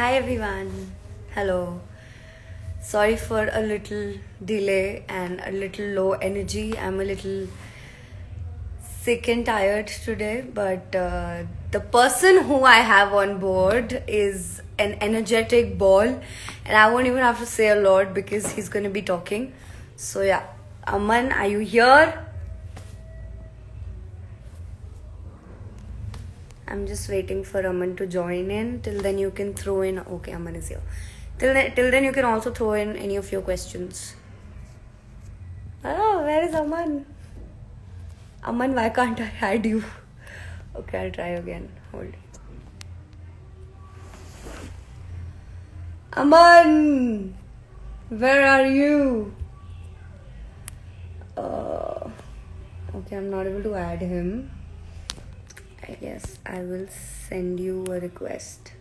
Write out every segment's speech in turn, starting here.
Hi everyone. Hello. Sorry for a little delay and a little low energy. I'm a little sick and tired today, but the person who I have on board is an energetic ball, and I won't even have to say a lot because he's going to be talking. So, yeah, Aman, are you here? I'm just waiting for Aman to join in. Till then, you can throw in. Okay, Aman is here. Till then, you can also throw in any of your questions. Oh, where is Aman? Aman, why can't I add you? Okay, I'll try again. Hold. Aman! Where are you? Uh, okay, I'm not able to add him. I guess I will send you a request.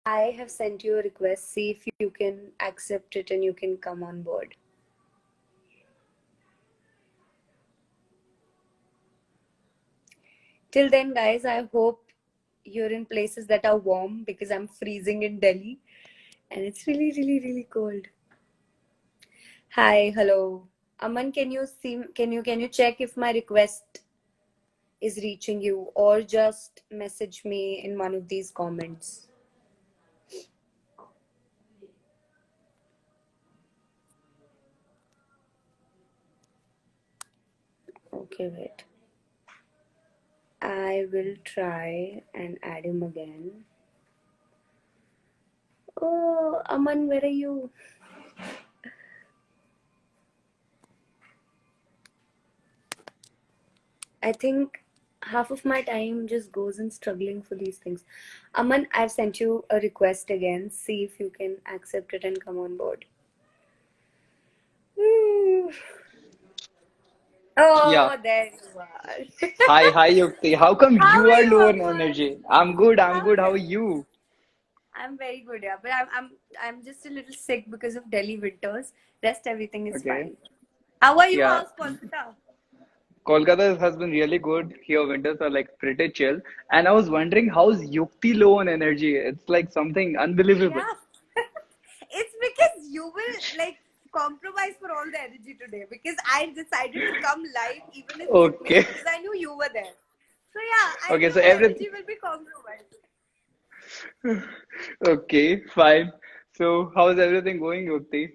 I have sent you a request. See if you can accept it and you can come on board. Till then, guys, I hope you're in places that are warm because I'm freezing in Delhi and it's really, really, really cold. Hi, hello. Aman, can you check if my request is reaching you or just message me in one of these comments? Okay, wait. I will try and add him again. Oh, Aman, where are you? I think half of my time just goes in struggling for these things. Aman, I've sent you a request again. See if you can accept it and come on board. Hmm. Yeah. Oh, there you are. Hi, Yukti. How come How you are are you, low on Aman? energy? I'm good, I'm How are good. How are you? you? I'm very good, yeah. But I'm just a little sick because of Delhi winters. Rest everything is Okay. fine. How are you? Yeah. How's Kolkata? Kolkata has been really good. Here winters are like pretty chill. And I was wondering how's Yukti low on energy? It's like something unbelievable. Yeah. It's because you will like compromise for all the energy today because I decided to come live even if you Okay. missed because I knew you were there. So yeah, I Okay, knew so everything energy will be compromised. okay, fine. So how's everything going, Yukti?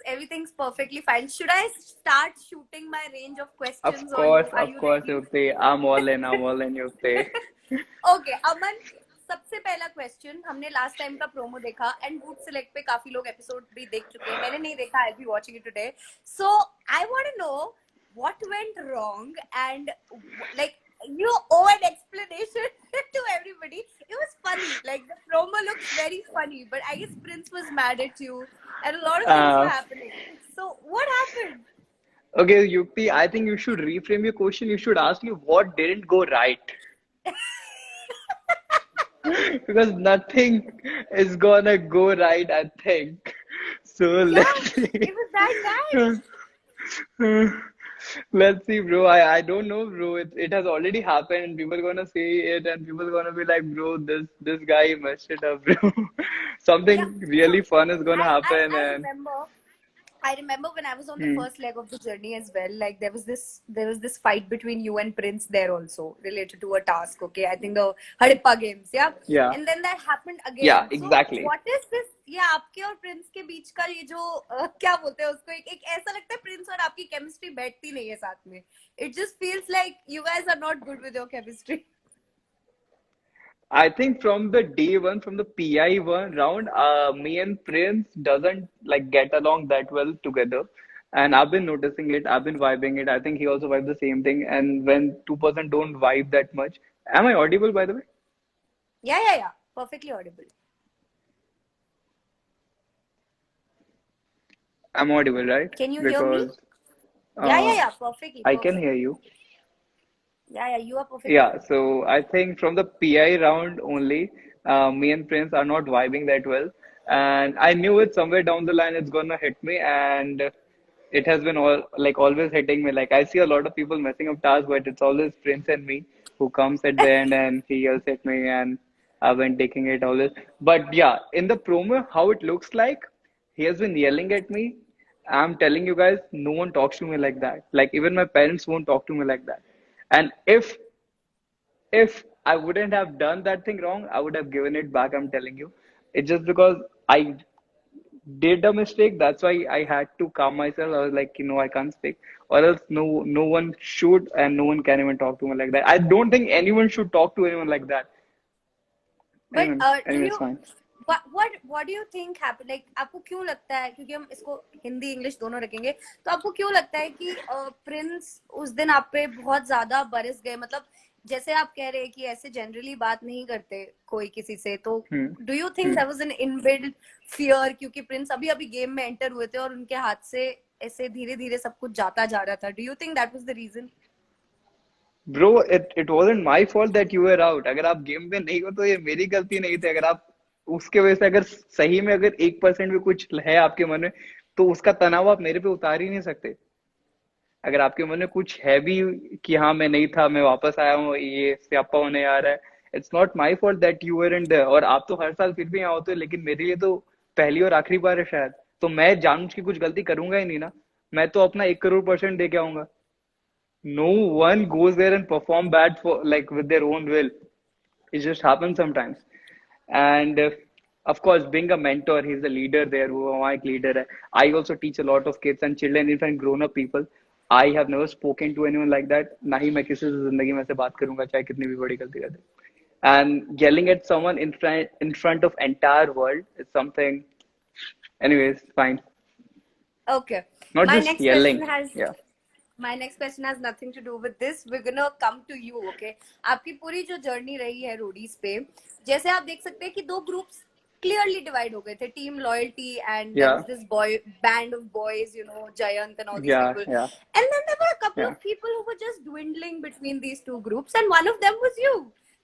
Everything's perfectly fine. Should I start shooting my range of questions or you are Of you course, ready? Yukti. I'm all in, Yukti. Okay Aman सबसे पहला question हमने last time का promo देखा and would select पे काफी लोग episode भी देख चुके हैं मैंने नहीं देखा I be watching it today so I want to know what went wrong and like you owe an explanation to everybody. It was funny. Like the promo looks very funny, but I guess Prince was mad at you, and a lot of things were Uh, happening. So what happened? okay, Yukti, I think you should reframe your question. You should ask me what didn't go right. Because nothing is gonna go right, I think. So Yeah, let's see. it was that bad. Let's see, bro. I don't know, bro. It has already happened, and people are gonna say it, and people are gonna be like, bro, this guy messed it up, bro. Yeah. Something So really fun is gonna I I, happen, I and remember I remember when I was on the hmm, first leg of the journey as well. Like there was this fight between you and Prince there also related to a task. Okay, I think the Hadippa games, yeah. yeah, And then that happened yeah, again. So exactly. what is this? Yeah, आपके और Prince के बीच का ये जो क्या बोलते हैं उसको एक ऐसा लगता है प्रिंस और आपकी केमिस्ट्री बैठती नहीं है साथ में. It just feels like you guys are not good with your chemistry. I think from the day one, from the PI one round, me and Prince doesn't like get along that well together. And I've been noticing it. I've been vibing it. I think he also vibes the same thing. And when two-person don't vibe that much, am I audible by the way? Yeah, yeah, yeah. Perfectly audible. I'm audible, right? Can you hear me? Because Yeah, yeah, uh, yeah. Perfectly, I can hear perfectly. you. Yeah, yeah. You are perfectly Yeah. audible. So I think from the PI round only, me and Prince are not vibing that well. And I knew it somewhere down the line it's gonna hit me, and it has been all like always hitting me. Like I see a lot of people messing up tasks, but it's always Prince and me. who comes at the end and he yells at me, and I've been taking it always. But yeah, in the promo, how it looks like, he has been yelling at me. I'm telling you guys, no one talks to me like that. Like even my parents won't talk to me like that. And if I wouldn't have done that thing wrong, I would have given it back. I'm telling you. It's just because I did a mistake. That's why I had to calm myself. I was like, I can't speak, or else no one should, and no one can even talk to me like that. I don't think anyone should talk to anyone like that. But do Anyone, it's you fine. what do you think happen, like आपको क्यों लगता है, क्योंकि हम इसको Hindi English दोनों रखेंगे, तो आपको क्यों लगता है कि प्रिंस उस दिन आप पे बहुत ज्यादा बरस गए, मतलब जैसे आप कह रहे हैं कि ऐसे जनरली बात नहीं करते कोई किसी से, तो do you think that was an inbuilt fear, क्योंकि प्रिंस अभी अभी गेम में एंटर हुए थे और उनके हाथ से ऐसे धीरे धीरे सब कुछ जाता जा रहा था, do you think that was the reason? Bro, it wasn't my fault that you were out. अगर आप गेम में नहीं हो तो ये मेरी गलती नहीं थी. अगर आप उसके वजह से, अगर सही में अगर 1% भी कुछ है आपके मन में, तो उसका तनाव आप मेरे पे उतार ही नहीं सकते. अगर आपके मन में कुछ है भी कि हाँ मैं नहीं था, मैं वापस आया हूँ, ये स्यापा होने आ रहा है, it's not my fault that you were in their. और आप तो हर साल फिर भी यहाँ होते हो, लेकिन मेरे लिए तो पहली और आखिरी बार है शायद. तो मैं जानबूझ के कुछ गलती करूंगा ही नहीं ना. मैं तो अपना 1 करोड़ % दे के आऊंगा. No one goes there and perform bad for like with their own will. It just happens sometimes. And of course, being a mentor, he's the leader there. Who am I leader? है. I also teach a lot of kids and children, in fact, grown-up people. I have never spoken to anyone like that. ना ही मैं किसी से जिंदगी में ऐसे बात करूंगा, चाहे कितनी भी बड़ी गलती कर दे. And yelling at someone in front of entire world is something. Anyways, fine. Okay. Not My just next question yelling. has Yeah. My next question has nothing to do with this. We're gonna come to you, okay? आपकी पूरी जो journey रही है Roadies पे, जैसे आप देख सकते हैं कि दो ग्रुप्स क्लियरली डिवाइड हो गए थे, team loyalty and there was Yeah. This boy band of boys, Jayant and all these Yeah. people. Yeah. And then there were a couple Yeah. of people who were just dwindling between these two groups, and one of them was you.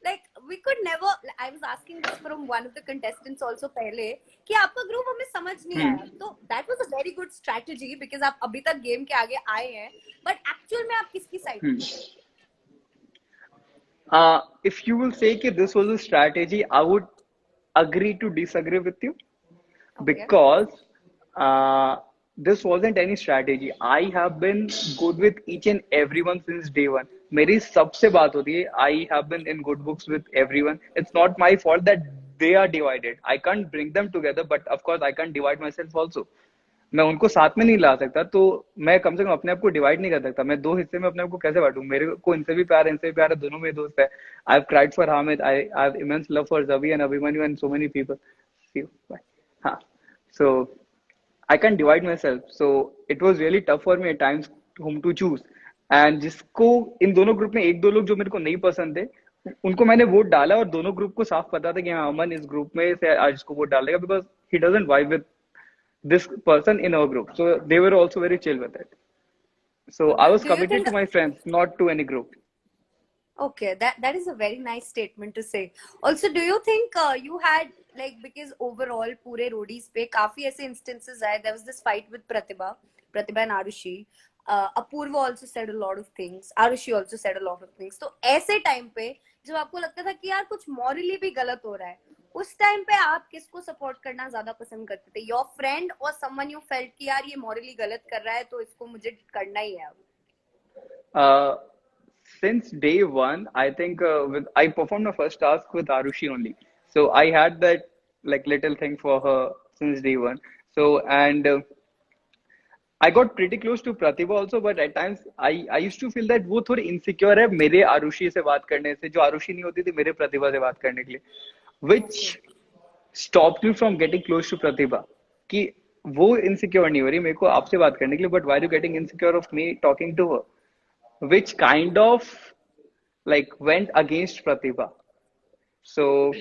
Like we could never, I was asking this from one of the contestants also पहले, कि आपका group हमें समझ नहीं आया, तो that was a very good strategy because आप अभी तक गेम के आगे आए हैं, but एक्चुअल में आप किसकी साइड थे? If you will say that this was a strategy, I would agree to disagree with you, Okay. because uh, this wasn't any strategy. I have been good with each and everyone since day one. मेरी सबसे बात होती है. I have been in good books with everyone. It's not my fault that they are divided. I can't bring them together, but of course I can't divide myself also. मैं उनको साथ में नहीं ला सकता, तो मैं कम से कम अपने आप को डिवाइड नहीं कर सकता. मैं दो हिस्से में अपने आप को कैसे बांटूं? मेरे को इनसे भी प्यार है, इनसे भी प्यार है, दोनों मेरे दोस्त है. I have cried for Hamid, I have immense love for Jabi and Abhimanyu and so many people. See you bye. हाँ. So I can't divide myself. So it was really tough for me at times whom to choose. And जिसको इन दोनों group में एक दो लोग जो मेरे को नहीं पसंद थे, उनको मैंने वोट डाला, और दोनों ग्रुप को साफ पता था कि हाँ, अमन इस ग्रुप में से आज इसको वोट डालेगा, because he doesn't vibe with this person in our group. So they were also very chill with it. So I was Do you committed think to my friends, not to any group. Okay, that is a very nice statement to say. Also, do you think you had, like, because overall पूरे Roadies पे काफी ऐसे instances आए. There was this fight with Pratibha and Arushi. Apurva also said a lot of things. Arushi also said a lot of things. तो ऐसे time पे जब आपको लगता था कि यार कुछ morally भी गलत हो रहा है, उस टाइम पे आप किसको सपोर्ट करना ज्यादा पसंद करते थे? योर फ्रेंड और समवन यू फेल्ट कि यार ये मॉरली गलत कर रहा है तो इसको मुझे करना ही है अब? Uh, since day one, I think I performed my first task with Arushi only. So I had that like little thing for her since day one. So and I got pretty close to Pratibha also, but at times I used to feel that वो थोड़ी insecure है मेरे आरुषि से बात करने से, जो आरुषि नहीं होती थी मेरे प्रतिभा से बात करने के लिए, which stopped me from getting close to Pratibha. कि वो insecure नहीं हो रही मेरे को आपसे बात करने के लिए, but why are you getting insecure of me talking to her? Which kind of like went against Pratibha. So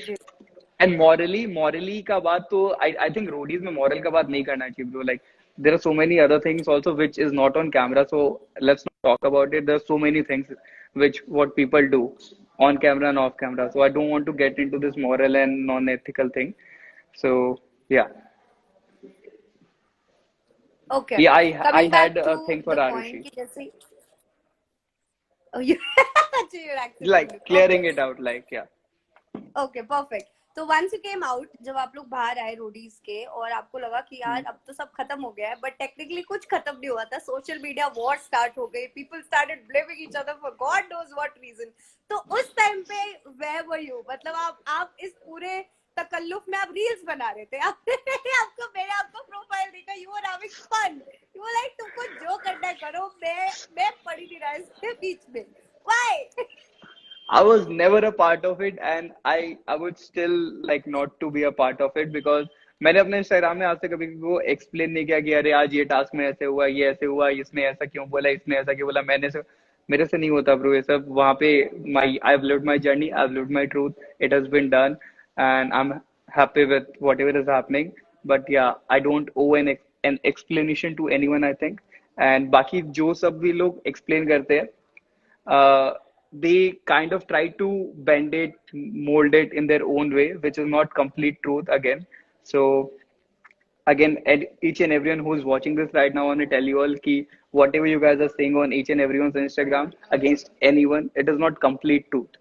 and morally का बात तो I think roadies में moral का बात नहीं करना चाहिए bro. Like there are so many other things also which is not on camera, so let's not talk about it. There are so many things which what people do on camera and off camera, so I don't want to get into this moral and non-ethical thing. So yeah. Okay, Yeah, I coming back had to a thing for the point Arushi. कि जैसे Oh, you you're Like accepting it. clearing Okay. it out, like yeah. Okay perfect. तो once you came out, जब आप लोग बाहर आए Roadies के और आपको लगा कि Hmm. यार अब तो सब खत्म हो गया है, बट टेक्निकली कुछ खत्म नहीं हुआ था. सोशल मीडिया वॉर स्टार्ट हो गई, people started blaming each other for God knows what reason. तो उस टाइम पे वेयर वर यू? मतलब आप इस पूरे तकल्लुफ में आप रील्स बना रहे थे. आपको प्रोफाइल देखा, you are having fun, you are like तुमको जो करना है करो, मैं पढ़ ही नहीं रहा इसके बीच में. Why? I was never a part of it, and I would still like not to be a part of it because मैंने अपने इंस्टाग्राम में आज तक कभी वो एक्सप्लेन नहीं किया कि अरे आज ये टास्क में ऐसे हुआ, ये ऐसे हुआ, इसने ऐसा क्यों बोला, इसने ऐसा क्यों बोला. मेरे से नहीं होता ब्रो ये सब. वहाँ पे my I have lived my journey, I have lived my truth, it has been done and I am happy with whatever is happening. But yeah, I don't owe an explanation to anyone, I think. And बाकी जो सब भी लोग explain करते हैं, they kind of try to bend it, mold it in their own way, which is not complete truth again. So again, each and everyone who's watching this right now, I want to tell you all ki whatever you guys are saying on each and everyone's Instagram against anyone, it is not complete truth.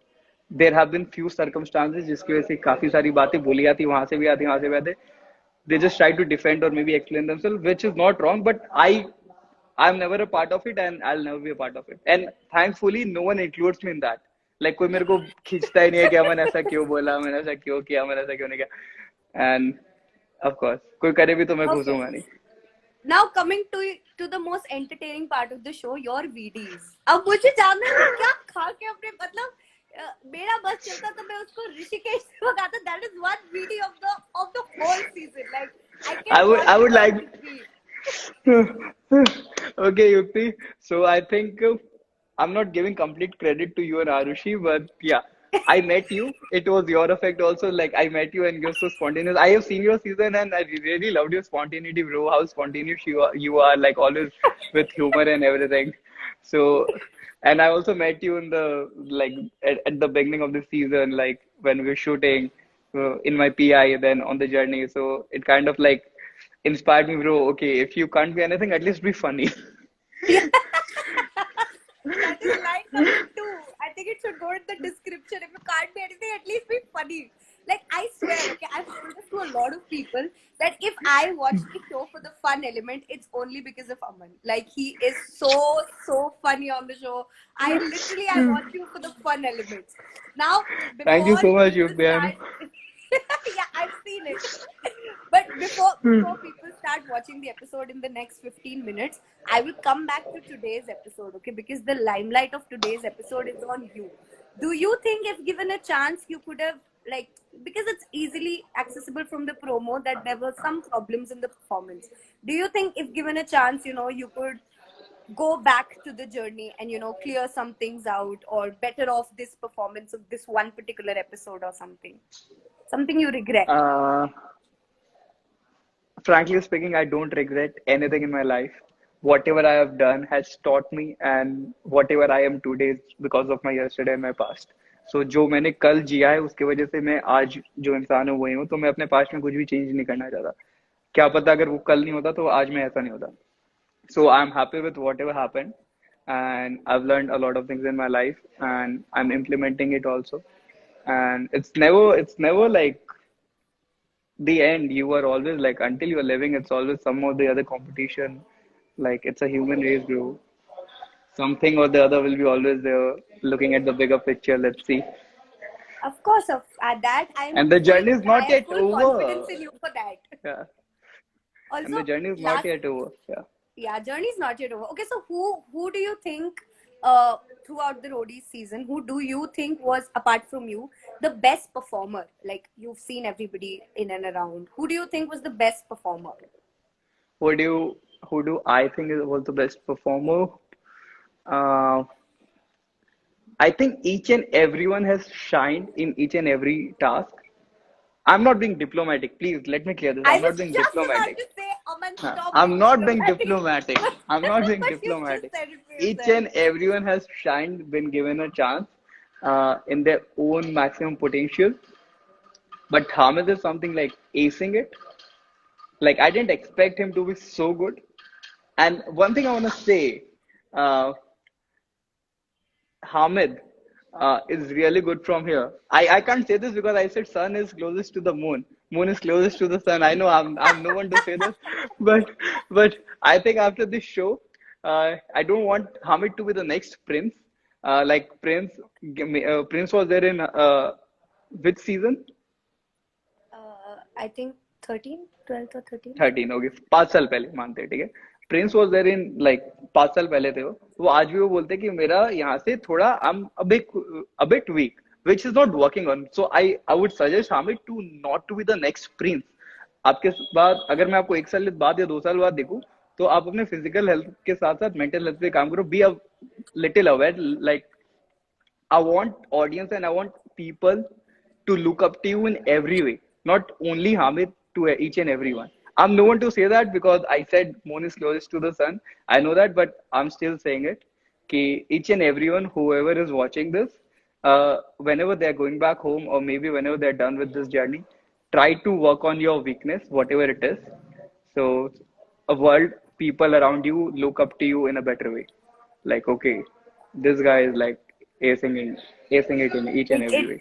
There have been few circumstances जिसकी वजह से काफी सारी बातें बोली जाती, वहां से भी आती, वहां से भी आते. They just try to defend or maybe explain themselves, which is not wrong. But I'm never a part of it, and I'll never be a part of it. And thankfully, no one includes me in that. Like कोई मेरे को खींचता ही नहीं है कि अमन ऐसा क्यों बोला, मैंने ऐसा क्यों किया, मैंने ऐसा क्यों नहीं किया. And of course, कोई करे भी तो मैं Okay. घुसूंगा नहीं. Now coming to the most entertaining part of the show, your VDs. अब मुझे जानना है वो क्या खा के अपने, मतलब मेरा बस चलता तो मैं उसको ऋषिकेश से मंगाता. That is one VD of the whole season. Like I can watch I would it on like. repeat. Okay, Yukti. So I think I'm not giving complete credit to you and Arushi, but yeah, I met you. It was your effect also. Like I met you and you're so spontaneous. I have seen your season and I really loved your spontaneity, bro. How spontaneous you are, like always with humor and everything. So, and I also met you in the like at the beginning of the season, like when we were shooting in my PI, then on the journey. So it kind of like inspired me, bro. Okay, if you can't be anything, at least be funny. That is line number 2. I think it should go in the description. If you can't be anything, at least be funny. Like I swear, okay, I've told this to a lot of people that if I watch the show for the fun element, it's only because of Aman. Like he is so funny on the show. I watch you for the fun elements. Now, Thank you before so much, people Yukti. I know. start, yeah, I've seen it. But before people start watching the episode in the next 15 minutes, I will come back to today's episode, okay? Because the limelight of today's episode is on you. Do you think if given a chance you could have, like, because it's easily accessible from the promo that there were some problems in the performance. Do you think if given a chance, you could go back to the journey and clear some things out, or better off this performance of this one particular episode, or something you regret? Frankly speaking, I don't regret anything in my life. Whatever I have done has taught me, and whatever I am today is because of my yesterday and my past. So जो मैंने कल जिया है उसकी वजह से मैं आज जो इंसान हूँ वही हूँ. तो मैं अपने पास्ट में कुछ भी चेंज नहीं करना चाहता. क्या पता अगर वो कल नहीं होता तो आज मैं ऐसा नहीं होता. So I'm happy with whatever happened, and I've learned a lot of things in my life, and I'm implementing it also. And it's never like the end. You are always like until you're living, it's always some or the other competition. Like it's a human race, bro. Something or the other will be always there. Looking at the bigger picture, let's see. Of course, at that And the journey is I not have yet full confidence over. in you for that. Yeah. And Also, the journey is not last, yet over. Yeah. yeah, journey is not yet over. Okay, so who do you think throughout the roadies season, who do you think was, apart from you, the best performer? Like you've seen everybody in and around. Who do you think was the best performer? Who do you, who do I think was the best performer? Uh, I think each and everyone has shined in each and every task. I'm not being diplomatic. Please let me clear this. I I'm was not being just about diplomatic. to say, Aman, stop I'm being not being diplomatic. diplomatic. I'm not being But you just diplomatic. said it for Each yourself. and everyone has shined, been given a chance in their own maximum potential. But Hamid is something like acing it. Like I didn't expect him to be so good. And one thing I want to say, uh, Hamid is really good from here. I can't say this because I said sun is closest to the moon. Moon is closest to the sun. I know I'm no one to say this, but I think after this show, I don't want Hamid to be the next Prince. Like Prince, Prince was there in which season? I think 13, 12 or 13. 13 okay 5 साल पहले मानते हैं ठीक है prince was there in like 5 साल पहले थे वो आज भी वो बोलते हैं कि मेरा यहाँ से थोड़ा I am a bit weak which is not working on so I would suggest Hamid to not to be the next prince आपके बाद अगर मैं आपको 1 साल बाद या 2 साल बाद देखूं तो आप अपने फिजिकल हेल्थ के साथ साथ मेंटल हेल्थ पे काम करो be a little aware like I want audience and I want people to look up to you in every way, not only Hamid to each and everyone. I'm no one to say that because I said moon is closest to the sun. I know that, but I'm still saying it. Ki each and everyone, whoever is watching this, whenever they're going back home or maybe whenever they're done with this journey, try to work on your weakness, whatever it is. So, a world, people around you look up to you in a better way. Like, okay, this guy is like acing it in each and every way.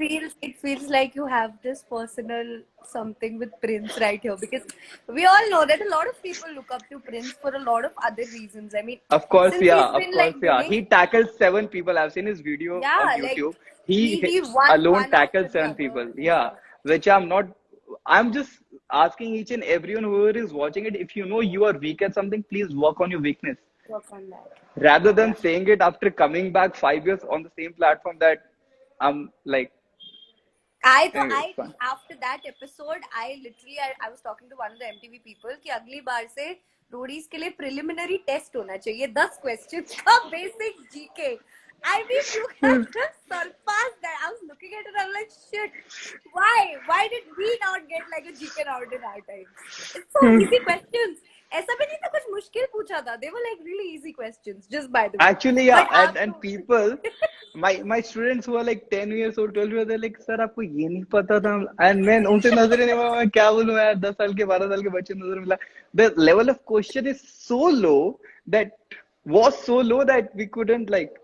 It feels like you have this personal something with Prince right here because we all know that a lot of people look up to Prince for a lot of other reasons. I mean, Of course, since yeah, he's of been course, like yeah. winning, He tackled 7 people. I've seen his video on yeah, like YouTube. he He won alone one after tackled the seven other. people. Yeah, which I'm not. I'm just asking each and everyone whoever is watching it, if you know you are weak at something, please work on your weakness. Work on that. Rather than Yeah. saying it after coming back 5 years on the same platform that I'm like, I thought anyway, it's I fun. after that episode, I was talking to one of the MTV people कि अगली बार से Roadies के लिए preliminary test होना चाहिए 10 questions का basic GK. I mean, you have just surpassed that. I was looking at it, I'm like, shit. Why? Why did we not get like a GK round in our time? It's so easy questions. ऐसा भी नहीं था कुछ मुश्किल पूछा था. They were like really easy questions, just by the way. Actually, yeah, But and people, my students who are like 10 years old, 12 years old, they're like, sir, आपको ये नहीं पता था, and मैं उनसे नजर नहीं मिला, मैं क्या बोलूं यार, 10 साल के 12 साल के बच्चे नजर मिला. The level of question is so low that was so low that we couldn't like,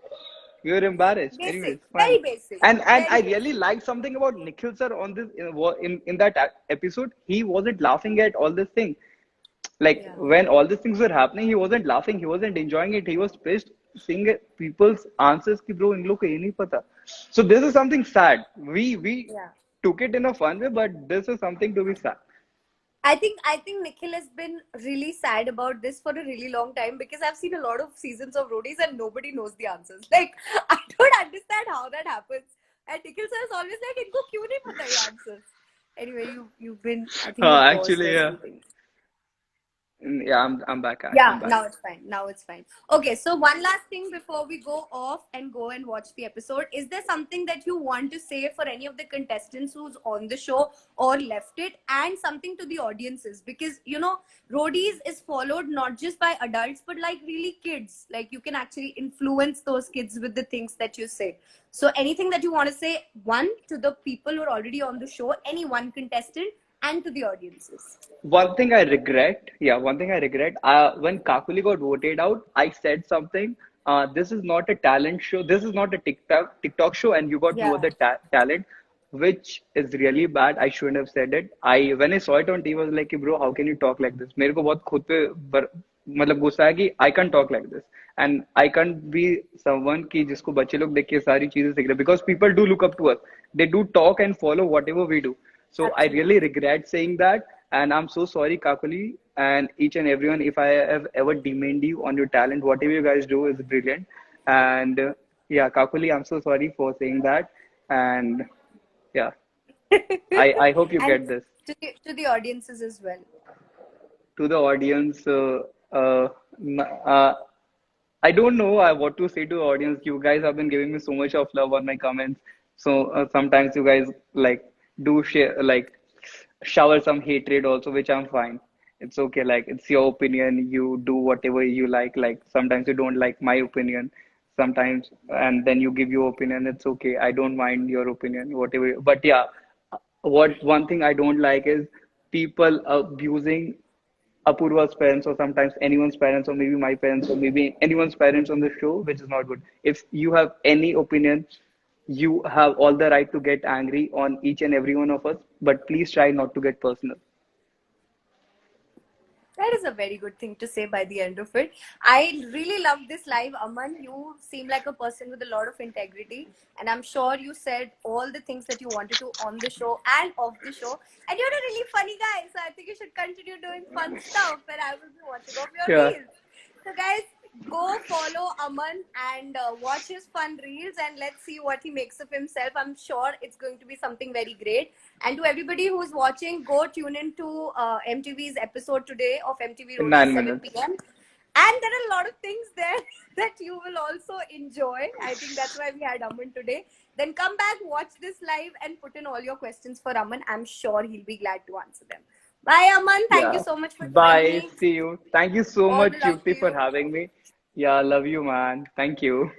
we were embarrassed. Anyways, basic, fine. very basic, And I very really basic. liked something about Nikhil sir on this in that episode. He wasn't laughing at all this thing. Like Yeah. when all these things were happening, he wasn't laughing, he wasn't enjoying it, he was pissed seeing people's answers ki bro in log ko ye nahi pata. So this is something sad. We Yeah. took it in a fun way, but this is something to be sad. I think Nikhil has been really sad about this for a really long time because I've seen a lot of seasons of Roadies and nobody knows the answers. Like I don't understand how that happens. And Nikhil sir is always like, "Inko kyun nahi pata ye answers?" Anyway, you've been I think you paused Actually, or yeah. something. Yeah, I'm back. I'm Yeah, back. now it's fine. Now it's fine. Okay, so one last thing before we go off and go and watch the episode. Is there something that you want to say for any of the contestants who's on the show or left it, and something to the audiences? Because, you know, Roadies is followed not just by adults, but like really kids. Like you can actually influence those kids with the things that you say. So anything that you want to say, one, to the people who are already on the show, any one contestant, and to the audiences. One thing I regret, yeah, one thing I regret, when Kakuli got voted out, I said something. This is not a talent show. This is not a TikTok show, and you got to vote Yeah. the talent, which is really bad. I shouldn't have said it. I when I saw it on TV, I was like, bro, how can you talk like this? मेरे को बहुत खुद पे मतलब गुस्सा है कि I can't talk like this, and I can't be someone कि जिसको बच्चे लोग देख के सारी चीजें सीख रहे. Because people do look up to us. They do talk and follow whatever we do. So I really Absolutely. regret saying that, and I'm so sorry, Kakuli, and each and everyone, if I have ever demeaned you on your talent. Whatever you guys do is brilliant, and yeah, Kakuli, I'm so sorry for saying that, and yeah, I hope you And get this. to the audiences as well. To the audience, I don't know what to say to the audience. You guys have been giving me so much of love on my comments. So sometimes you guys like do share like shower some hatred also, which I'm fine. It's okay. Like it's your opinion. You do whatever you like. Like sometimes you don't like my opinion. Sometimes and then you give your opinion. It's okay. I don't mind your opinion, whatever. But yeah, what one thing I don't like is people abusing Apurva's parents, or sometimes anyone's parents, or maybe my parents, or maybe anyone's parents on the show, which is not good. If you have any opinion, you have all the right to get angry on each and every one of us, but please try not to get personal. That is a very good thing to say by the end of it. I really love this live, Aman. You seem like a person with a lot of integrity, and I'm sure you said all the things that you wanted to on the show and off the show. And you're a really funny guy, so I think you should continue doing fun stuff, and I will be watching off your Yeah. reels. So, guys, go follow Aman and watch his fun reels, and let's see what he makes of himself. I'm sure it's going to be something very great. And to everybody who's watching, go tune into MTV's episode today of MTV In Roadies, 9 minutes. 7 p.m. And there are a lot of things there that you will also enjoy. I think that's why we had Aman today. Then come back, watch this live, and put in all your questions for Aman. I'm sure he'll be glad to answer them. Bye, Aman. Thank you Yeah. so much for joining Bye. me. See you. Thank you so All much, the love to Yukti, for you. having me. Yeah, love you, man. Thank you.